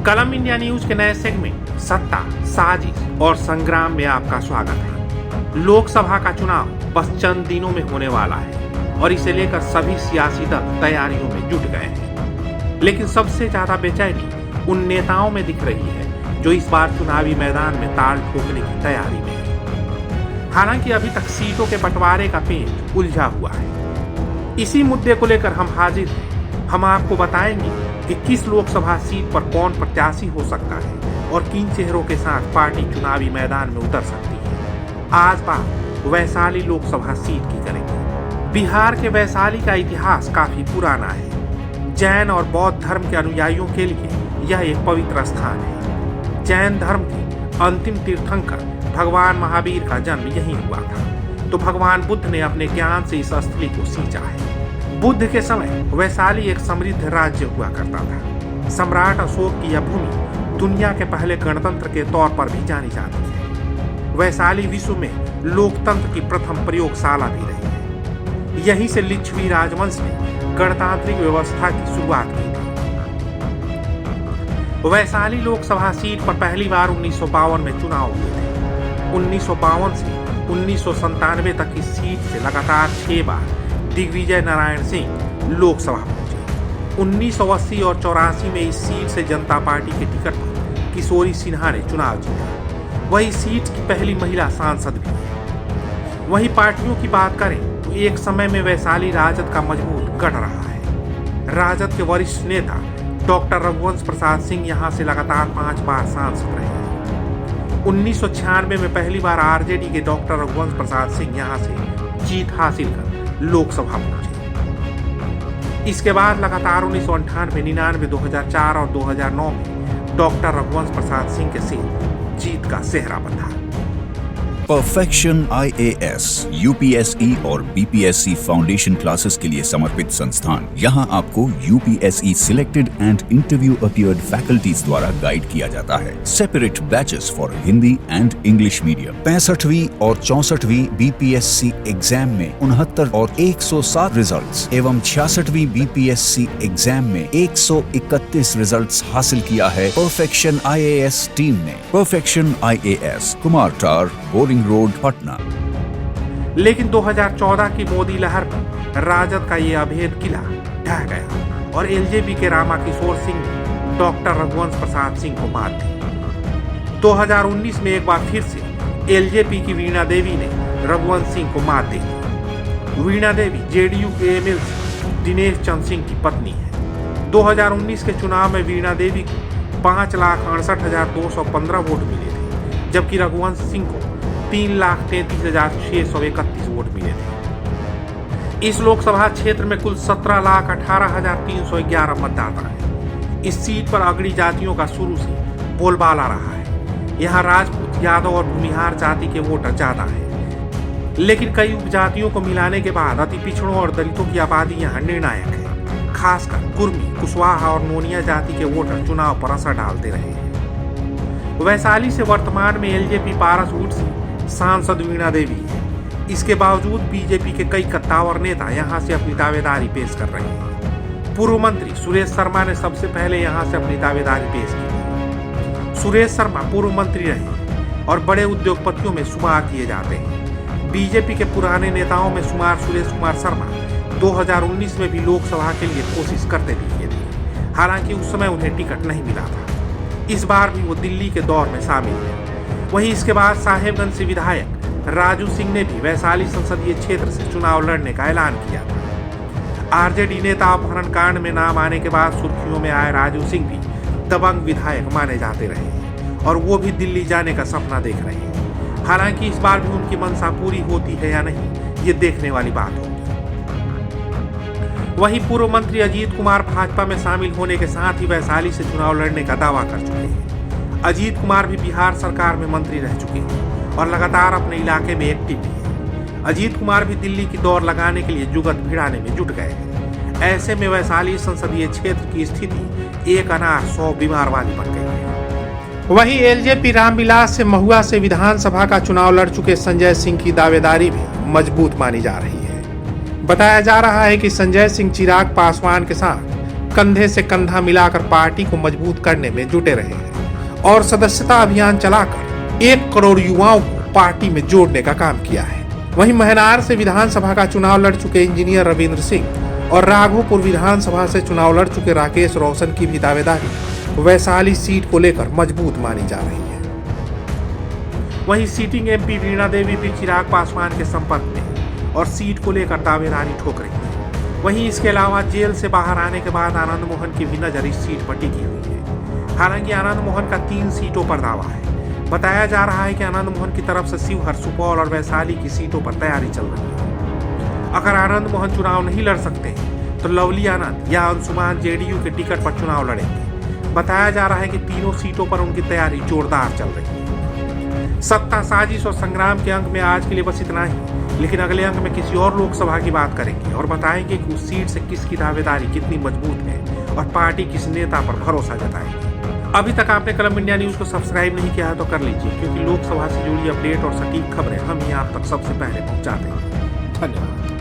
कलम India news के नए सेगमेंट सत्ता, साजिश और संग्राम में आपका स्वागत है। लोकसभा का चुनाव बस चंद दिनों में होने वाला है और इसे लेकर सभी सियासी दल तैयारियों में जुट गए हैं। लेकिन सबसे ज्यादा बेचैनी उन नेताओं में दिख रही है जो इस बार चुनावी मैदान में ताल ठोकने की तैयारी में है। हालांकि अभी तक सीटों के बंटवारे का पेच उलझा हुआ है। इसी मुद्दे को लेकर हम हाजिर हैं। हम आपको बताएंगे कि किस लोकसभा सीट पर कौन प्रत्याशी हो सकता है और किन चेहरों के साथ पार्टी चुनावी मैदान में उतर सकती है। आज बात वैशाली लोकसभा सीट की करेंगे। बिहार के वैशाली का इतिहास काफी पुराना है। जैन और बौद्ध धर्म के अनुयायियों के लिए यह एक पवित्र स्थान है। जैन धर्म के अंतिम तीर्थंकर भगवान महावीर का जन्म यहीं हुआ था, तो भगवान बुद्ध ने अपने ज्ञान से इस स्थली को सींचा है। बुद्ध के समय वैशाली एक समृद्ध राज्य हुआ करता था। सम्राट अशोक की यह भूमि दुनिया के पहले गणतंत्र के तौर पर भी जानी जाती है। वैशाली विश्व में लोकतंत्र की प्रथम प्रयोगशाला भी रही है। यहीं से लिच्छवी राजवंश ने गणतांत्रिक व्यवस्था की शुरुआत की थी। वैशाली लोकसभा सीट पर पहली बार 1952 में चुनाव हुए थे। 1952 से 1997 तक इस सीट से लगातार 6 बार दिग्विजय नारायण सिंह लोकसभा पहुंचे। 1980 और 84 में इस सीट से जनता पार्टी के टिकट पर किशोरी सिन्हा ने चुनाव जीता। वही सीट की पहली महिला सांसद भी है। वहीं पार्टियों की बात करें तो एक समय में वैशाली राजद का मजबूत गढ़ रहा है। राजद के वरिष्ठ नेता डॉक्टर रघुवंश प्रसाद सिंह यहां से लगातार 5 बार सांसद रहे हैं। 1996 में पहली बार आरजेडी के डॉक्टर रघुवंश प्रसाद सिंह यहां से जीत हासिल कर लोकसभा पहुंचे। इसके बाद लगातार 1998, 99, 2004 और 2009 में डॉक्टर रघुवंश प्रसाद सिंह के सिर जीत का सेहरा बंधा। परफेक्शन IAS, UPSE और BPSC फाउंडेशन क्लासेस के लिए समर्पित संस्थान। यहाँ आपको UPSE selected and interview appeared faculties द्वारा गाइड किया जाता है। Separate batches for Hindi and English medium. 65वीं और 64वीं BPSC एग्जाम में 69 और 107 रिजल्ट्स एवं 66वीं BPSC एग्जाम में 131 रिजल्ट्स हासिल किया है परफेक्शन IAS टीम ने। परफेक्शन IAS, कुमार टार, बोरिंग रोड, पटना। लेकिन 2014 की मोदी लहर पर राजद का ये अभेद किला ढह गया और एलजेपी के रामाकिशोर सिंह ने डॉक्टर रघुवंश प्रसाद सिंह को मात दी। 2019 में एक बार फिर से एलजेपी की वीणा देवी ने रघुवंश सिंह को मात दी। वीणा देवी जेडीयू के MLC दिनेश चंद सिंह की पत्नी है। 2019 के चुनाव में वीणा देवी को 5,68,215 वोट मिले थे, जबकि रघुवंश सिंह को 3,33,631 वोट मिले थे। इस लोकसभा क्षेत्र में कुल 17,18,311 मतदाता हैं। इस सीट पर अगड़ी जातियों का शुरू से बोलबाला रहा है। यहाँ राजपूत, यादव और भूमिहार जाति के वोटर ज्यादा हैं। लेकिन कई उपजातियों को मिलाने के बाद अति पिछड़ों और दलितों की आबादी यहाँ निर्णायक है। खासकर कुर्मी, कुशवाहा और नोनिया जाति के वोटर चुनाव पर असर डालते रहे हैं। वैशाली से वर्तमान में एलजेपी पारस वुड से सांसद वीणा देवी है। इसके बावजूद बीजेपी के कई कद्दावर नेता यहां से अपनी दावेदारी पेश कर रहे हैं। पूर्व मंत्री सुरेश शर्मा ने सबसे पहले यहां से अपनी दावेदारी पेश की। सुरेश शर्मा पूर्व मंत्री रहे और बड़े उद्योगपतियों में शुमार किए जाते हैं। बीजेपी के पुराने नेताओं में शुमार सुरेश कुमार शर्मा 2019 में भी लोकसभा के लिए कोशिश करते दिखे थे। हालांकि उस समय उन्हें टिकट नहीं मिला था। इस बार भी वो दिल्ली के दौर में शामिल है। वहीं इसके बाद साहेबगंज से विधायक राजू सिंह ने भी वैशाली संसदीय क्षेत्र से चुनाव लड़ने का ऐलान किया था। आरजेडी नेता अपहरण कांड में नाम आने के बाद सुर्खियों में आए राजू सिंह भी दबंग विधायक माने जाते रहे हैं और वो भी दिल्ली जाने का सपना देख रहे हैं। हालांकि इस बार भी उनकी मंशा पूरी होती है या नहीं, ये देखने वाली बात होगी। वहीं पूर्व मंत्री अजीत कुमार भाजपा में शामिल होने के साथ ही वैशाली से चुनाव लड़ने का दावा कर चुके हैं। अजीत कुमार भी बिहार सरकार में मंत्री रह चुके हैं और लगातार अपने इलाके में एक्टिव भी है। अजीत कुमार भी दिल्ली की दौड़ लगाने के लिए जुगत भिड़ाने में जुट गए हैं। ऐसे में वैशाली संसदीय क्षेत्र की स्थिति एक अनार 100 बीमार वाली बन गई है। वहीं एलजेपी रामविलास से महुआ से विधानसभा का चुनाव लड़ चुके संजय सिंह की दावेदारी भी मजबूत मानी जा रही है। बताया जा रहा है कि संजय सिंह चिराग पासवान के साथ कंधे से कंधा मिलाकर पार्टी को मजबूत करने में जुटे रहे हैं और सदस्यता अभियान चलाकर 1 करोड़ युवाओं को पार्टी में जोड़ने का काम किया है। वहीं महनार से विधानसभा का चुनाव लड़ चुके इंजीनियर रविंद्र सिंह और राघोपुर विधानसभा से चुनाव लड़ चुके राकेश रोशन की भी दावेदारी वैशाली सीट को लेकर मजबूत मानी जा रही है। वहीं सीटिंग एमपी वीणा देवी भी चिराग पासवान के संपर्क में और सीट को लेकर दावेदारी ठोक रही है। वहीं इसके अलावा जेल से बाहर आने के बाद आनंद मोहन की भी नजर इस सीट पर टिकी हुई है। हालांकि आनंद मोहन का 3 सीटों पर दावा है। बताया जा रहा है कि आनंद मोहन की तरफ से शिवहर, सुपौल और वैशाली की सीटों पर तैयारी चल रही है। अगर आनंद मोहन चुनाव नहीं लड़ सकते तो लवली आनंद या अंशुमान जेडीयू के टिकट पर चुनाव लड़ेंगे। बताया जा रहा है कि तीनों सीटों पर उनकी तैयारी जोरदार चल रही है। सत्ता, साजिश और संग्राम के अंक में आज के लिए बस इतना ही, लेकिन अगले अंक में किसी और लोकसभा की बात करेंगे और बताएंगे कि उस सीट से किसकी दावेदारी कितनी मजबूत है और पार्टी किस नेता पर भरोसा जताएगी। अभी तक आपने कलम इंडिया न्यूज को सब्सक्राइब नहीं किया है तो कर लीजिए, क्योंकि लोकसभा से जुड़ी अपडेट और सटीक खबरें हम ही आप तक सबसे पहले पहुंचाते हैं। धन्यवाद।